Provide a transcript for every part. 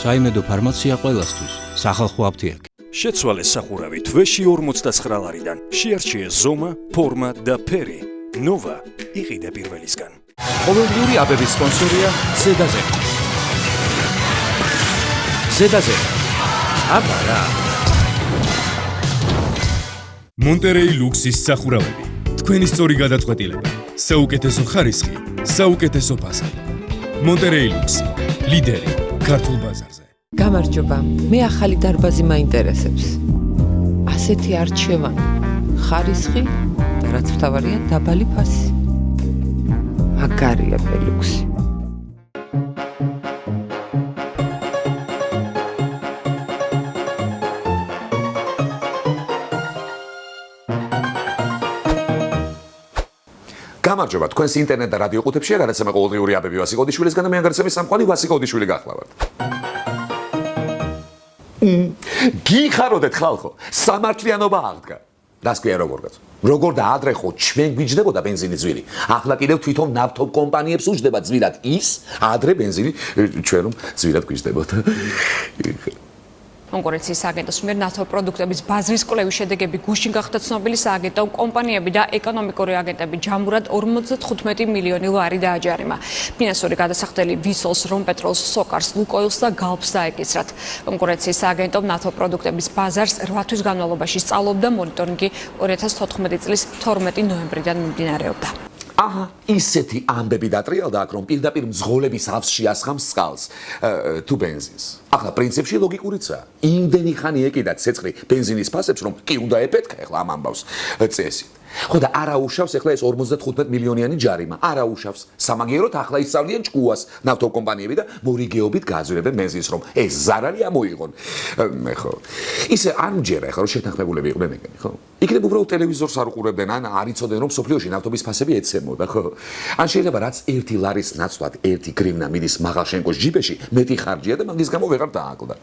საიმედო ფარმაცია ყველასთვის. სახალხო აფთიაქი. შეცვალეს სახურავი თვეში 59 ლარიდან. შეარჩიეს ზომა, ფორმა და ფერი. ნოვა იყიდე პირველისგან. ყოველდღიური აბების სპონსორია ზედაზე. ზედაზე. აბარა. მონტერეი ლუქსის სახურავები. თქვენი სწორი გადაწყვეტილება. საუკეთესო ხარისხი, საუკეთესო ფასადი. მონტერეი ლუქსი. ლიდერი ქართულ ბაზარზე. გამარჯობა, მე ახალი დარბაზი მაინტერესებს. ასეთი არჩევანი, ხარისხი და რაც მთავარია დაბალი ფასი. მაგარია ბელუქსი. გამარჯობა, თქვენს ინტერნეტ და რადიო ყუთებშია გადაცემა ყოველდღიური აბები ვასიკოდიშვილისგან და მე აგარცემის სამყარო ვასიკოდიშვილი გახლავართ. გიხაროდეთ ხალხო, სამართლიანობა აღდგა. რას ქვია როგორღაც? როგორ და ადრე ხო ჩვენ გვიჯდებოდა ბენზინის ძვირი. ახლა კიდევ თვითონ ნავთობ კომპანიებს უჯდება ძვირად ის, ადრე ბენზინი ჩვენ რომ ძვირად გვიჯდებოდა. კონკურენციის სააგენტოს მიერ ნავთობ პროდუქტების ბაზრის კვლევის შედეგები გუშინ გახდა ცნობილი. სააგენტო კომპანიები და ეკონომიკური აგენტები ჯამურად 55 მილიონი ლარი დააჯარიმა. ფინანსური გადასახდელი ვისოლს, რომპეტროლს, სოკარს, ლუკოილს და გალფს დაეკისრათ. კონკურენციის სააგენტომ ნავთობ პროდუქტების ბაზარს 8 თვის განმავლობაში სწავლობდა. მონიტორინგი 2014 წლის 12 ნოემბრიდან მიმდინარეობდა. აჰა, ისეთი ამბები დატრიალდა აქ, რომ პირდაპირ მძღოლების ავსში ასხამს წყალს თუ ბენზინს. ახლა პრინციპში ლოგიკურიცაა. იმდენი ხანი ეკიდათ ცეცხლი ბენზინის ფასებს, რომ კი უნდა ეფეთქა ახლა ამ ამბავს წესით. ხო და არა უშავს ახლა ეს 55 მილიონიანი ჯარიმა. არა უშავს. სამაგიეროდ ახლა ისწავლიან ჭკუას ნავთობ კომპანიები და მორიგეობით გააზრებენ ბენზინს, რომ ეს ზარალი ამოიღონ. მე ხო. ისე არ მჯერა ახლა რომ შეთანხმებულები იყვნენ ეგენი, ხო? იქნებ უბრალოდ ტელევიზორს არ უყურებდნენ, ან არ იცოდნენ რომ სოფლიოში ნავთობის ფასები ეცემოდა, ხო? ან შეიძლება რაც 1 ლარის ნაცვლად 1 გრივნა მიდის მაღალშენკოს ჯიბეში, მეტი ხარჯია და მაგის გამო ვეღარ დააკლდა.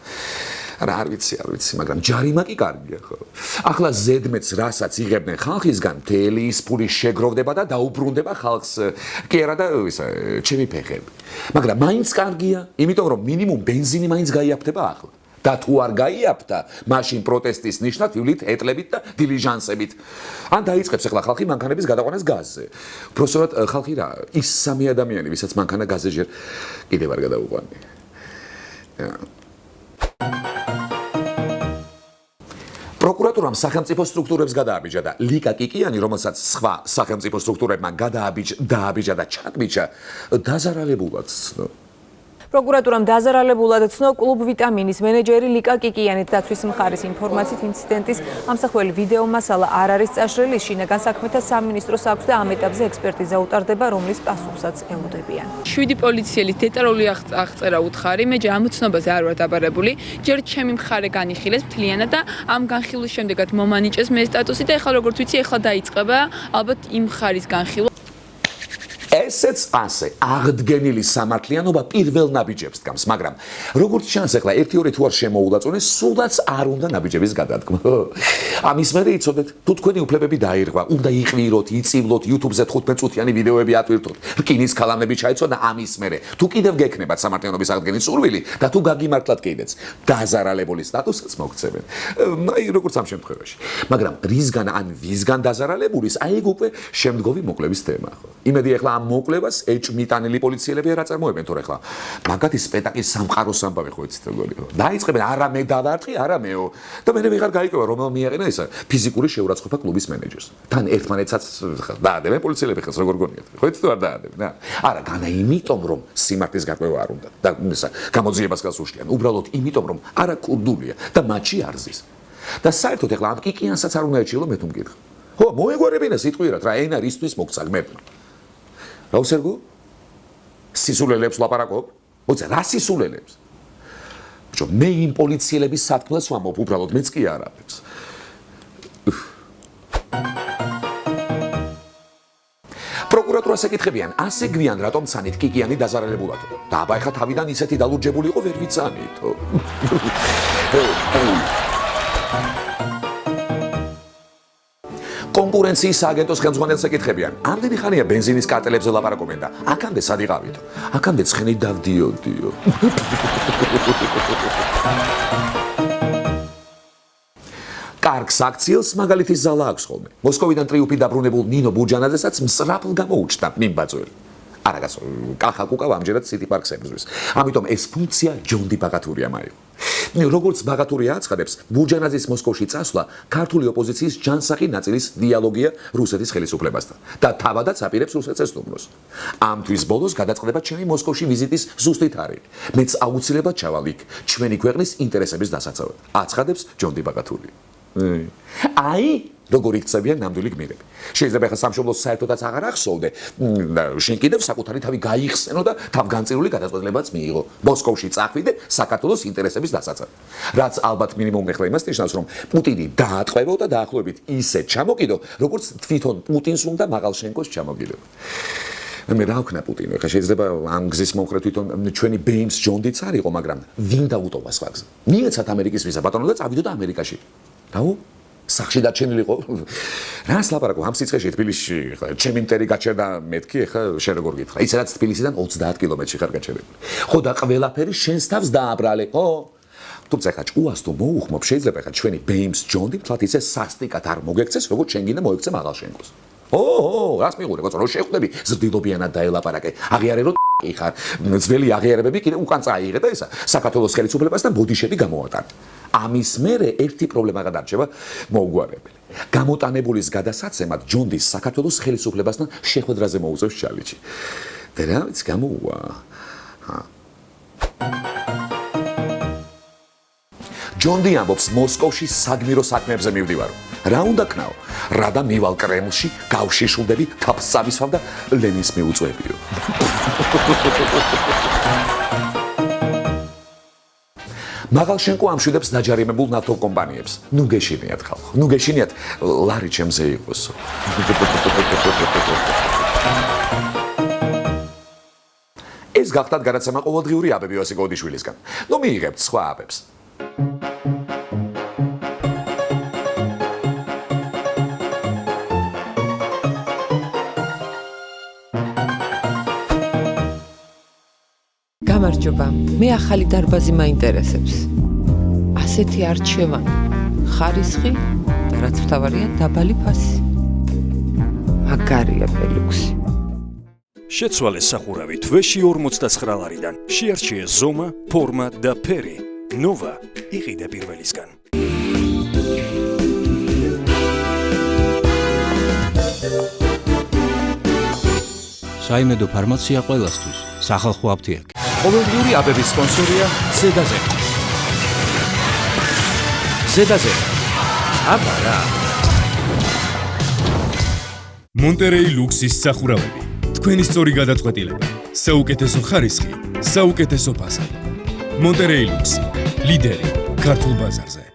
არ ვიცი, მაგრამ ჯარიმა კი კარგია, ხო? ახლა ზედმეტს რასაც იღებდნენ ხალხისგან, მთელი ის ფული შეგროვდება და დაუბრუნდება ხალხს. კი არა და ისა, ჩემი ფეხები. მაგრამ მაინც კარგია, იმიტომ რომ მინიმუმ ბენზინი მაინც გაიაფთება ახლა. და თუ არ გაიაფთა, მაშინ პროტესტის ნიშნად ივლით ეტლებით და დილიჟანსებით. ან დაიწყებს ახლა ხალხი მანქანების გადაყვანას გაზზე. უბრალოდ ხალხი რა, ის სამი ადამიანი, ვისაც მანქანა გაზზე ჯერ კიდევ არ გადაუყვანია. პროკურატურამ სახელმწიფო სტრუქტურებს გადააბიჯა და ლიკა კიკიანი, რომელსაც სხვა სახელმწიფო სტრუქტურებმა დააბიჯა და ჩაკბიჯა, დაზარალებულად ცნო. პროკურატურამ დაზარალებულად ცნო კლუბ ვიტამინის მენეჯერი ლიკა კიკიანით. დაცვის მხარის ინფორმაციით ინციდენტის ამსახველი ვიდეო მასალა არ არის წაშლილი. შინაგან საქმეთა სამინისტროს აქვს და ამ ეტაპზე ექსპერტიზა utardeba, რომლის პასუხსაც ელოდებიან. 7 პოლიციელის დეტალური აღწერა უთხარი, მე ჯერ ამ ცნობაზე არ ვარ დაბარებული, ჯერ ჩემი მხარე განიხილეს მთლიანად და ამ განხილვის შემდეგაც მომანიჭეს მე სტატუსი და ეხლა როგორც ვიცი, ეხლა დაიწყება ალბათ იმ მხარის განხილვა. ესეც ასე აღდგენილი სამართლიანობა პირველ ნაბიჯებს დგამს, მაგრამ როგორც ჩანს ახლა 1-2 თუ არ შემოულაწონეს, სულაც არ უნდა ნაბიჯების გადადგმა. ამის მერე იცოდეთ, თუ თქვენი უფლებები დაირღვა, უნდა იყვიროთ, იწივლოთ, YouTube-ზე 15 წუთიანი ვიდეოები ატვირთოთ, რკინის ქალამები ჩაიცვა და ამის მერე თუ კიდევ გექნებათ სამართლიანობის აღდგენის სურვილი და თუ გაგიმართლათ კიდეც დაზარალებული სტატუსიც მოგცემენ. აი როგორც ამ შემთხვევაში. მაგრამ რისგან ან ვისგან დაზარალებულის, აი ეგ უკვე შემდგომი მოკლების თემა ხო. იმედი ახლა მოკლებას ეჭმიტანილი პოლიციელები არ აწარმოებენ თორე ხლა მაგათი სპეტაკის სამყაროს ამბავი ხო იცით როგორია დაიწყებენ არა მე დავარტყი არა მეო და მე ვეღარ გაიგება რომ მიაყენა ისა ფიზიკური შეურაცხყოფა კლუბის მენეჯერს თან ერთმანეთსაც დაადებენ პოლიციელები ხელს როგორ გონიათ ხო იცით თუ არ დაადებენ არა განა იმიტომ რომ სიმართლის გარკვევა არ უნდა და ისა გამოძიებას გას უშლიან უბრალოდ იმიტომ რომ არა კურდულია და მაჩი არ ზის და საერთოდ ახლა ამ კიკიანსაც არ უნდა ეჩილო მე თუ მკითხა ხო მოეგوارებინა სიტყვიერად რა ენა რისთვის მოგცაგმებნა რაუსერგო სისულელებს ლაპარაკობ? მოიცა რა სისულელებს? ბიჭო, მე იმ პოლიციელების სათქმელს ვამბობ, უბრალოდ მეც კი არაფერს. პროკურატურას ეკითხებიან, ასე გვიან რატომ ცანით კიკიანი დაზარალებულათო? და აბა ეხა თავიდან ისეთი დალურჯებული იყო ვერ ვიცანითო. კონკურენციის სააგენტოს ხელმძღვანელს ეკითხებიან, ამდენი ხანია ბენზინის კარტელებზე ლაპარაკობენ და აქამდე სად იყავითო? აქამდე ცხენი დავდიოდიო. კარგს აქციელს მაგალითის ზალა აქვს ხოლმე. მოსკოვიდან ტრიუმფი დაბრუნებულ ნინო ბურჯანაძესაც მსრაფლ გამოუჩნდა მიმბაძველი. არა კაცო, კახა კუკა ამჯერად სიტი პარკს ებრძვის. ამიტომ ეს ფუნქცია ჯონდი ბაგათურია მაიღო. როგორც ბაგათურია აცხადებს, ბურჯანაძის მოსკოვში წასვლა ქართული ოპოზიციის ჯანსაღი ნაწილის დიალოგია რუსეთის ხელისუფლებასთან და თავადაც აპირებს რუსეთს ესტუმროს. ამ თვის ბოლოს გადაწყდება ჩემი მოსკოვში ვიზიტის ზუსტი თარიღი. მეც აუცილებლად ჩავალ იქ ჩვენი ქვეყნის ინტერესების დასაცავად. აცხადებს ჯონდი ბაგათური. აი როგორ იქცევიან ნამდვილი გმირები. შეიძლება ხა სამშობლოს საერთოდაც აღარ ახსოვდე და შენ კიდევ საკუთარი თავი გაიხსენო და თავგანწირული გადაწყვეტილებაც მიიღო. მოსკოვში წახვიდე საქართველოს ინტერესების დასაცავად. რაც ალბათ მინიმუმ ეხლა იმას ნიშნავს, რომ პუტინი დაატყვევო და დაახლოებით ისე ჩამოკიდო, როგორც თვითონ პუტინს უნდა მაღალშენკოს ჩამოგიდო. მე რა ვქნა პუტინო, ხა შეიძლება ამ გზის მომხრე თვითონ ჩვენი ბეიმს ჯონდიც არ იყო, მაგრამ ვინ დაუტოვა სხვა გზა? მიეცათ ამერიკის ვიზა ბატონო და წავიდო და ამერიკაში. რაო? სახში დაჩენილიყო. რას ლაპარაკო ამ სიცხეში თბილისში, ხა ჩემი მტერი გაჩერდა მეთქი, ხა შენ როგორ გითხრა? ის რაც თბილისიდან 30 კილომეტრში ხარ გაჩერებული. ხო და ყველაფერი შენს თავს დააბრალე, ხო? თუმცა ხა ჭუას თუ მოუხმობ, შეიძლება ხა ჩვენი ბეიმს ჯონდი თვათ ისე სასტიკად არ მოგექცეს, როგორც შენ გინდა მოექცე მაღალშენკოს. რას მიყურე, კაცო, რო შეხვდები, ზრდილობიანად დაელაპარაკე. აღიარე რო ხარ, ძველი აღიარებები კიდე უკან წაიღე და ისა საქართველოს ხელისუფლებასთან ბოდიშები გამოატანე. ამის მერე ერთი პრობლემა გადარჩება მოუგვარებელი. გამოტანებულის გადასაცემად ჯონდის საქართველოს ხელისუფლებასთან შეხვედრაზე მოუწევს ჩალიჩი. და რაც გამოუვა. ჯონდი ამბობს მოსკოვში საგმირო საქმეებზე მივდივარ. რა უნდა ქნაო? რა და მივალ კრემლში, გავშიშულდები, თავს წავისვავ და ლენინს მიუწვევიო. მაღალშენკო ამშვიდებს დაჯარიმებულ ნავთობ კომპანიებს. ნუ გეშინიათ ხალხო, ნუ გეშინიათ, ლარი ჩემზე იყოსო. ეს გახდათ გადაცემა ყოველდღიური აბები ვასი გოდიშვილისგან. ნუ მიიღებთ სხვა აბებს. გამარჯობა, მე ახალი დარბაზი მაინტერესებს. ასეთი არჩევანი, ხარისხი და რაც მთავარია დაბალი ფასი. მაგარია ბელუქსი. შეცვალე სახურავი თვეში 49 ლარიდან. შეარჩიე ზომა, ფორმა და ფერი. ნოვა იყიდე პირველისგან. საიმედო ფარმაცია ყველასთვის. სახალხო აფთიაქი. ყოველდღიური აბების სპონსორია ზედაზე. ზედაზე. აბარა. მონტერეი ლუქსის სახურავები. თქვენი სწორი გადაწყვეტილება. საუკეთესო ხარისხი, საუკეთესო ფასადი. მონტერეი ლუქსი. ლიდერი ქართულ ბაზარზე.